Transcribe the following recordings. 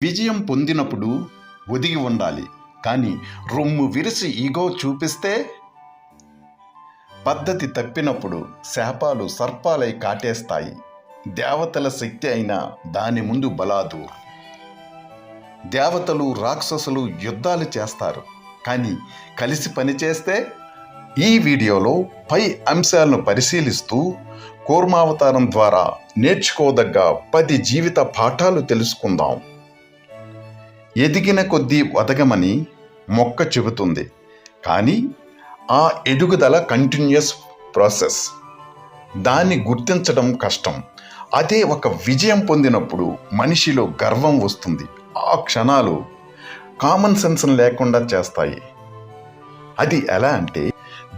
విజయం పొందినప్పుడు ఒదిగి ఉండాలి. కానీ రొమ్ము విరిసి ఈగో చూపిస్తే, పద్ధతి తప్పినప్పుడు శాపాలు సర్పాలై కాటేస్తాయి. దేవతల శక్తి అయినా దాని ముందు బలాదూర్. దేవతలు రాక్షసులు యుద్ధాలు చేస్తారు, కానీ కలిసి పనిచేస్తే. ఈ వీడియోలో పై అంశాలను పరిశీలిస్తూ కూర్మావతారం ద్వారా నేర్చుకోదగ్గ 10 జీవిత పాఠాలు తెలుసుకుందాం. ఎదిగిన కొద్దీ ఒదగమని మొక్క చెబుతుంది, కానీ ఆ ఎదుగుదల కంటిన్యూస్ ప్రాసెస్. దాన్ని గుర్తించడం కష్టం. అదే ఒక విజయం పొందినప్పుడు మనిషిలో గర్వం వస్తుంది. ఆ క్షణాలు కామన్ సెన్స్ లేకుండా చేస్తాయి. అది ఎలా అంటే,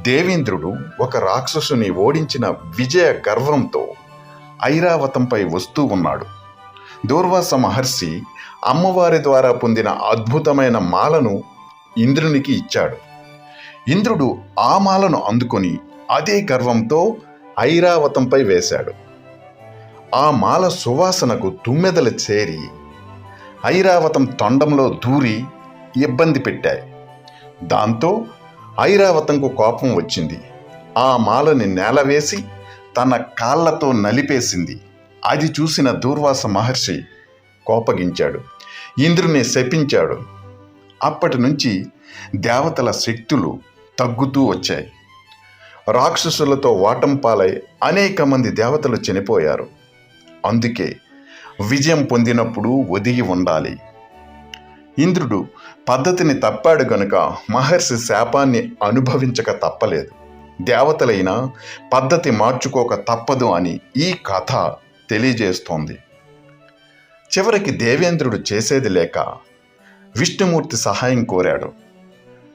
దేవేంద్రుడు ఒక రాక్షసుని ఓడించిన విజయ గర్వంతో ఐరావతంపై వస్తూ ఉన్నాడు. దూర్వాస మహర్షి అమ్మవారి ద్వారా పొందిన అద్భుతమైన మాలను ఇంద్రునికి ఇచ్చాడు. ఇంద్రుడు ఆ మాలను అందుకొని అదే గర్వంతో ఐరావతంపై వేశాడు. ఆ మాల సువాసనకు తుమ్మెదలు చేరి ఐరావతం తొండంలో దూరి ఇబ్బంది పెట్టాయి. దాంతో ఐరావతంకు కోపం వచ్చింది. ఆ మాలని నేలవేసి తన కాళ్లతో నలిపేసింది. అది చూసిన దూర్వాస మహర్షి కోపగించాడు, ఇంద్రుని శపించాడు. అప్పటి నుంచి దేవతల శక్తులు తగ్గుతూ వచ్చాయి. రాక్షసులతో వాటంపాలై అనేక మంది దేవతలు చనిపోయారు. అందుకే విజయం పొందినప్పుడు ఒదిగి ఉండాలి. ఇంద్రుడు పద్ధతిని తప్పాడు గనుక మహర్షి శాపాన్ని అనుభవించక తప్పలేదు. దేవతలైనా పద్ధతి మార్చుకోక తప్పదు అని ఈ కథ తెలియజేస్తోంది. చివరికి దేవేంద్రుడు చేసేది లేక విష్ణుమూర్తి సహాయం కోరాడు.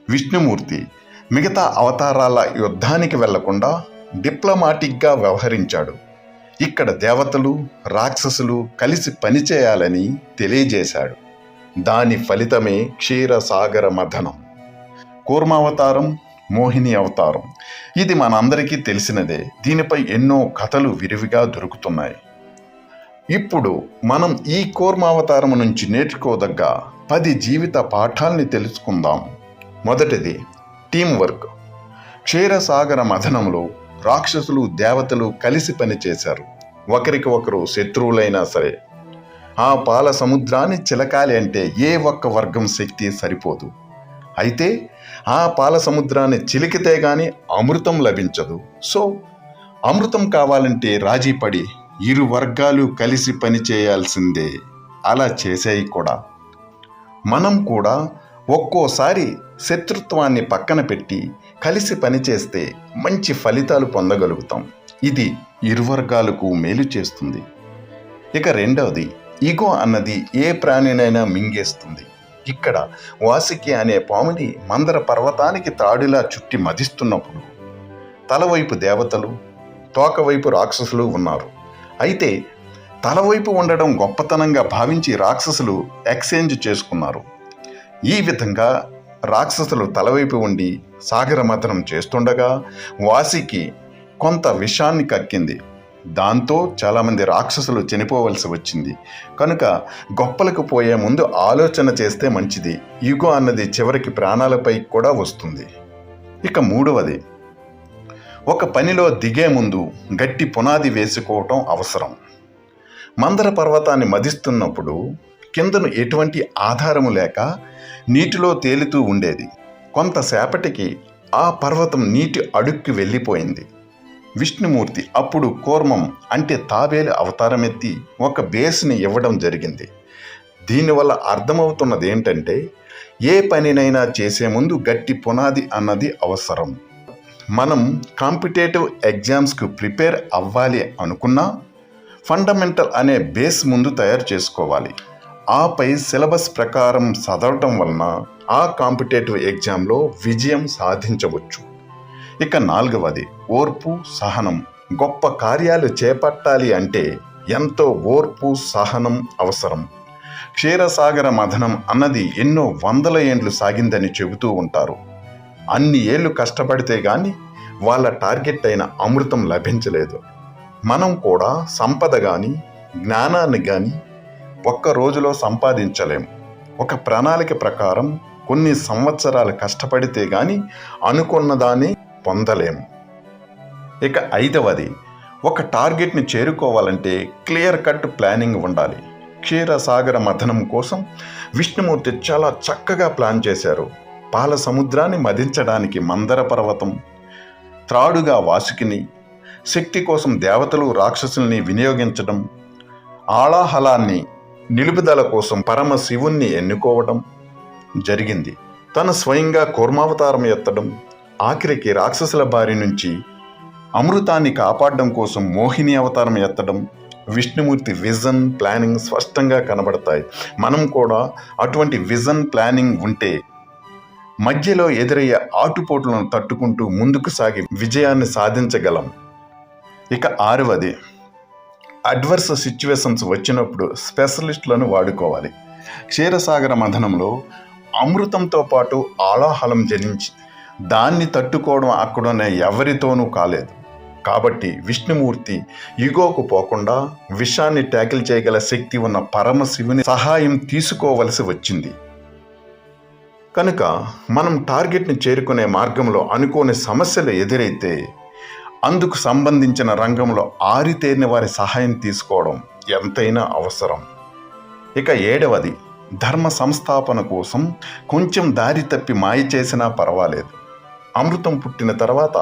విష్ణుమూర్తి మిగతా అవతారాల యుద్ధానికి వెళ్లకుండా డిప్లొమాటిక్గా వ్యవహరించాడు. ఇక్కడ దేవతలు రాక్షసులు కలిసి పనిచేయాలని తెలియజేశాడు. దాని ఫలితమే క్షీరసాగర మథనం. కూర్మావతారం, మోహిని అవతారం, ఇది మనందరికీ తెలిసినదే. దీనిపై ఎన్నో కథలు విరివిగా దొరుకుతున్నాయి. ఇప్పుడు మనం ఈ కూర్మావతారం నుంచి నేర్చుకోదగ్గ 10 జీవిత పాఠాల్ని తెలుసుకుందాం. మొదటిది టీం వర్క్. క్షీరసాగర మథనంలో రాక్షసులు దేవతలు కలిసి పనిచేశారు. ఒకరికి ఒకరు శత్రువులైనా సరే. ఆ పాల సముద్రాన్ని చిలకాలి అంటే ఏ ఒక్క వర్గం శక్తి సరిపోదు. అయితే ఆ పాల సముద్రాన్ని చిలికితే గాని అమృతం లభించదు. సో అమృతం కావాలంటే రాజీ పడి ఇరు వర్గాలు కలిసి పనిచేయాల్సిందే. అలా చేసాయి కూడా. మనం కూడా ఒక్కోసారి శత్రుత్వాన్ని పక్కన పెట్టి కలిసి పనిచేస్తే మంచి ఫలితాలు పొందగలుగుతాం. ఇది ఇరు వర్గాలకు మేలు చేస్తుంది. ఇక రెండవది, ఈగో అన్నది ఏ ప్రాణినైనా మింగేస్తుంది. ఇక్కడ వాసుకి అనే పాముని మందర పర్వతానికి తాడులా చుట్టి మదిస్తున్నప్పుడు తలవైపు దేవతలు, తోకవైపు రాక్షసులు ఉన్నారు. అయితే తలవైపు ఉండడం గొప్పతనంగా భావించి రాక్షసులు ఎక్స్చేంజ్ చేసుకున్నారు. ఈ విధంగా రాక్షసులు తలవైపు ఉండి సాగర మథనం చేస్తుండగా వాసికి కొంత విషాన్ని కక్కింది. దాంతో చాలామంది రాక్షసులు చనిపోవలసి వచ్చింది. కనుక గొప్పలకు పోయే ముందు ఆలోచన చేస్తే మంచిది. ఈగో అన్నది చివరికి ప్రాణాలపై కూడా వస్తుంది. ఇక మూడవది, ఒక పనిలో దిగే ముందు గట్టి పునాది వేసుకోవటం అవసరం. మందర పర్వతాన్ని మదిస్తున్నప్పుడు కిందను ఎటువంటి ఆధారము లేక నీటిలో తేలుతూ ఉండేది. కొంతసేపటికి ఆ పర్వతం నీటి అడుక్కి వెళ్ళిపోయింది. విష్ణుమూర్తి అప్పుడు కూర్మం అంటే తాబేలు అవతారమెత్తి ఒక బేస్ని ఇవ్వడం జరిగింది. దీనివల్ల అర్థమవుతున్నది ఏంటంటే, ఏ పనినైనా చేసే ముందు గట్టి పునాది అన్నది అవసరం. మనం కాంపిటేటివ్ ఎగ్జామ్స్కు ప్రిపేర్ అవ్వాలి అనుకున్నా ఫండమెంటల్ అనే బేస్ ముందు తయారు చేసుకోవాలి. ఆపై సిలబస్ ప్రకారం చదవటం వలన ఆ కాంపిటేటివ్ ఎగ్జామ్లో విజయం సాధించవచ్చు. ఇక నాలుగవది, ఓర్పు సహనం. గొప్ప కార్యాలు చేపట్టాలి అంటే ఎంతో ఓర్పు సహనం అవసరం. క్షీరసాగర మథనం అన్నది ఎన్నో వందల ఏండ్లు సాగిందని చెబుతూ ఉంటారు. అన్ని ఏళ్ళు కష్టపడితే గాని వాళ్ళ టార్గెట్ అయిన అమృతం లభించలేదు. మనం కూడా సంపద కానీ జ్ఞానాన్ని కానీ ఒక్క రోజులో సంపాదించలేం. ఒక ప్రణాళిక ప్రకారం కొన్ని సంవత్సరాలు కష్టపడితే గాని అనుకున్న దాన్ని పొందలేం. ఇక 5వది, ఒక టార్గెట్ని చేరుకోవాలంటే క్లియర్ కట్ ప్లానింగ్ ఉండాలి. క్షీరసాగర మథనం కోసం విష్ణుమూర్తి చాలా చక్కగా ప్లాన్ చేశారు. పాల సముద్రాన్ని మదించడానికి మందర పర్వతం, త్రాడుగా వాసుకిని, శక్తి కోసం దేవతలు రాక్షసుల్ని వినియోగించడం, ఆళాహలాన్ని నిలుపుదల కోసం పరమశివుణ్ణి ఎన్నుకోవడం జరిగింది. తను స్వయంగా కూర్మావతారం ఎత్తడం, ఆఖరికి రాక్షసుల బారి నుంచి అమృతాన్ని కాపాడడం కోసం మోహిని అవతారం ఎత్తడం, విష్ణుమూర్తి విజన్ ప్లానింగ్ స్పష్టంగా కనబడతాయి. మనం కూడా అటువంటి విజన్ ప్లానింగ్ ఉంటే మధ్యలో ఎదురయ్యే ఆటుపోట్లను తట్టుకుంటూ ముందుకు సాగి విజయాన్ని సాధించగలం. ఇక 6వది, అడ్వర్స్ సిచ్యువేషన్స్ వచ్చినప్పుడు స్పెషలిస్టులను వాడుకోవాలి. క్షీరసాగర మథనంలో అమృతంతో పాటు ఆలాహలం జనించి దాన్ని తట్టుకోవడం అక్కడున్న ఎవరితోనూ కాలేదు. కాబట్టి విష్ణుమూర్తి ఈగోకు పోకుండా విషాన్ని ట్యాకిల్ చేయగల శక్తి ఉన్న పరమశివుని సహాయం తీసుకోవలసి వచ్చింది. కనుక మనం టార్గెట్ని చేరుకునే మార్గంలో అనుకోని సమస్యలు ఎదురైతే అందుకు సంబంధించిన రంగంలో ఆరితేరిన వారి సహాయం తీసుకోవడం ఎంతైనా అవసరం. ఇక 7వది, ధర్మ సంస్థాపన కోసం కొంచెం దారి తప్పి మాయ చేసినా పర్వాలేదు. అమృతం పుట్టిన తర్వాత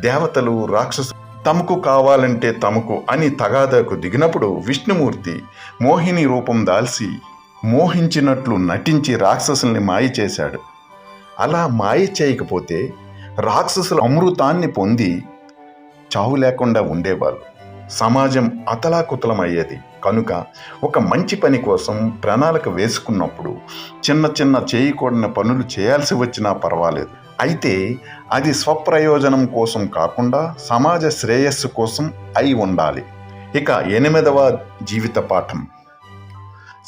దేవతలు రాక్షసులు తమకు కావాలంటే తమకు అని తగాదాకు దిగినప్పుడు విష్ణుమూర్తి మోహిని రూపం దాల్చి మోహించినట్లు నటించి రాక్షసుల్ని మాయ చేశాడు. అలా మాయ చేయకపోతే రాక్షసులు అమృతాన్ని పొంది చావు లేకుండా ఉండేవాళ్ళు. సమాజం అతలాకుతలమయ్యేది. కనుక ఒక మంచి పని కోసం ప్రణాళిక వేసుకున్నప్పుడు చిన్న చిన్న చేయకూడని పనులు చేయాల్సి వచ్చినా పర్వాలేదు. అయితే అది స్వప్రయోజనం కోసం కాకుండా సమాజ శ్రేయస్సు కోసం అయి ఉండాలి. ఇక 8వ జీవిత పాఠం,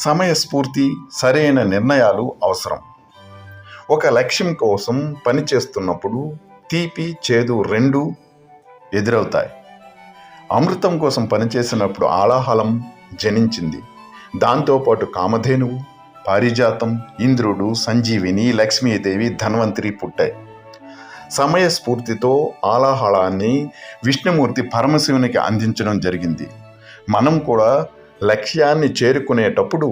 సమయస్ఫూర్తి, సరైన నిర్ణయాలు అవసరం. ఒక లక్ష్యం కోసం పనిచేస్తున్నప్పుడు తీపి చేదు రెండూ ఎదురవుతాయి. అమృతం కోసం పనిచేసినప్పుడు ఆలాహలం జనించింది. దాంతోపాటు కామధేనువు, పారిజాతం, ఇంద్రుడు, సంజీవిని, లక్ష్మీదేవి, ధన్వంతరి పుట్టాయి. సమయస్ఫూర్తితో ఆలాహలాన్ని విష్ణుమూర్తి పరమశివునికి అందించడం జరిగింది. మనం కూడా లక్ష్యాన్ని చేరుకునేటప్పుడు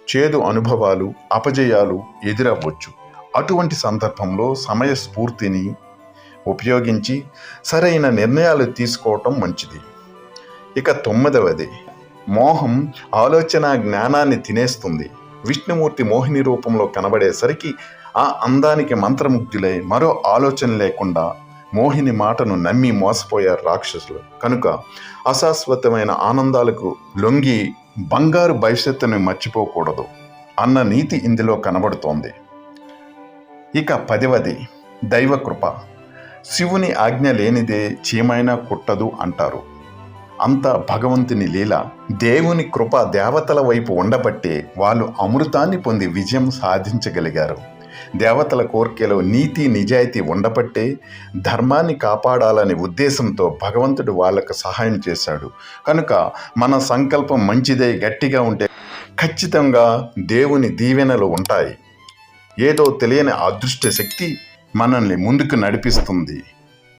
చేదు అనుభవాలు, అపజయాలు ఎదురవ్వచ్చు. అటువంటి సందర్భంలో సమయస్ఫూర్తిని ఉపయోగించి సరైన నిర్ణయాలు తీసుకోవటం మంచిది. ఇక 9వది, మోహం ఆలోచన జ్ఞానాన్ని తినేస్తుంది. విష్ణుమూర్తి మోహిని రూపంలో కనబడేసరికి ఆ అందానికి మంత్రముగ్ధులై మరో ఆలోచన లేకుండా మోహిని మాటను నమ్మి మోసపోయారు రాక్షసులు. కనుక అశాశ్వతమైన ఆనందాలకు లొంగి బంగారు భవిష్యత్తుని మర్చిపోకూడదు అన్న నీతి ఇందులో కనబడుతోంది. ఇక 10వది, దైవకృప. శివుని ఆజ్ఞ లేనిదే చీమైనా కుట్టదు అంటారు. అంత భగవంతుని లీల. దేవుని కృప దేవతల వైపు ఉండబట్టే వాళ్ళు అమృతాన్ని పొంది విజయం సాధించగలిగారు. దేవతల కోర్కెలో నీతి నిజాయితీ ఉండబట్టే ధర్మాన్ని కాపాడాలనే ఉద్దేశంతో భగవంతుడు వాళ్ళకు సహాయం చేశాడు. కనుక మన సంకల్పం మంచిదే గట్టిగా ఉంటే ఖచ్చితంగా దేవుని దీవెనలు ఉంటాయి. ఏదో తెలియని అదృష్ట శక్తి మనల్ని ముందుకు నడిపిస్తుంది.